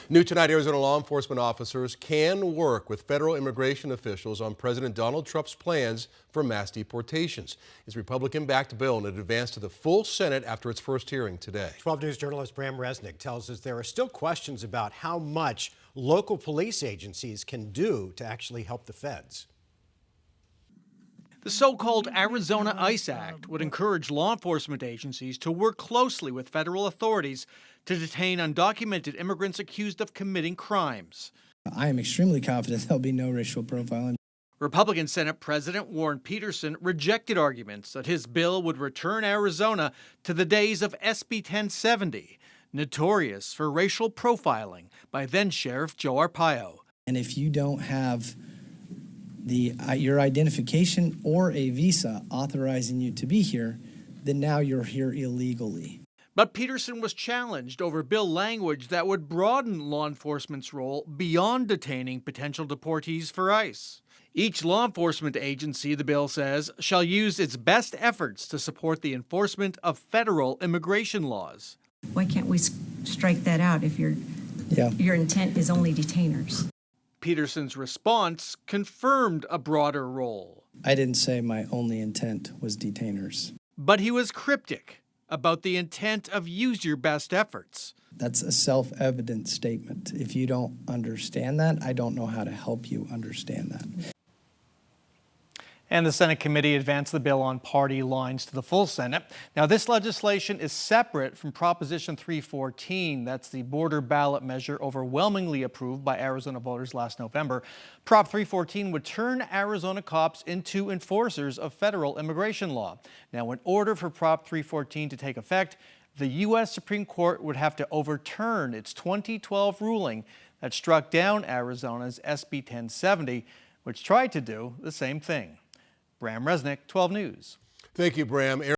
New tonight, Arizona law enforcement officers can work with federal immigration officials on President Donald Trump's plans for mass deportations. His Republican-backed bill, and it advanced to the full Senate after its first hearing today. 12 News journalist Bram Resnick tells us there are still questions about how much local police agencies can do to actually help the feds. The so-called Arizona ICE Act would encourage law enforcement agencies to work closely with federal authorities to detain undocumented immigrants accused of committing crimes. I am extremely confident there'll be no racial profiling. Republican Senate President Warren Peterson rejected arguments that his bill would return Arizona to the days of SB 1070, notorious for racial profiling by then-Sheriff Joe Arpaio. And if you don't have your identification or a visa authorizing you to be here, then now you're here illegally. But Peterson was challenged over bill language that would broaden law enforcement's role beyond detaining potential deportees for ICE. Each law enforcement agency, the bill says, shall use its best efforts to support the enforcement of federal immigration laws. Why can't we strike that out if your intent is only detainers? Peterson's response confirmed a broader role. I didn't say my only intent was detainers. But he was cryptic about the intent of use your best efforts. That's a self-evident statement. If you don't understand that, I don't know how to help you understand that. And the Senate committee advanced the bill on party lines to the full Senate. Now, this legislation is separate from Proposition 314. That's the border ballot measure overwhelmingly approved by Arizona voters last November. Prop 314 would turn Arizona cops into enforcers of federal immigration law. Now, in order for Prop 314 to take effect, the U.S. Supreme Court would have to overturn its 2012 ruling that struck down Arizona's SB 1070, which tried to do the same thing. Bram Resnick, 12 News. Thank you, Bram.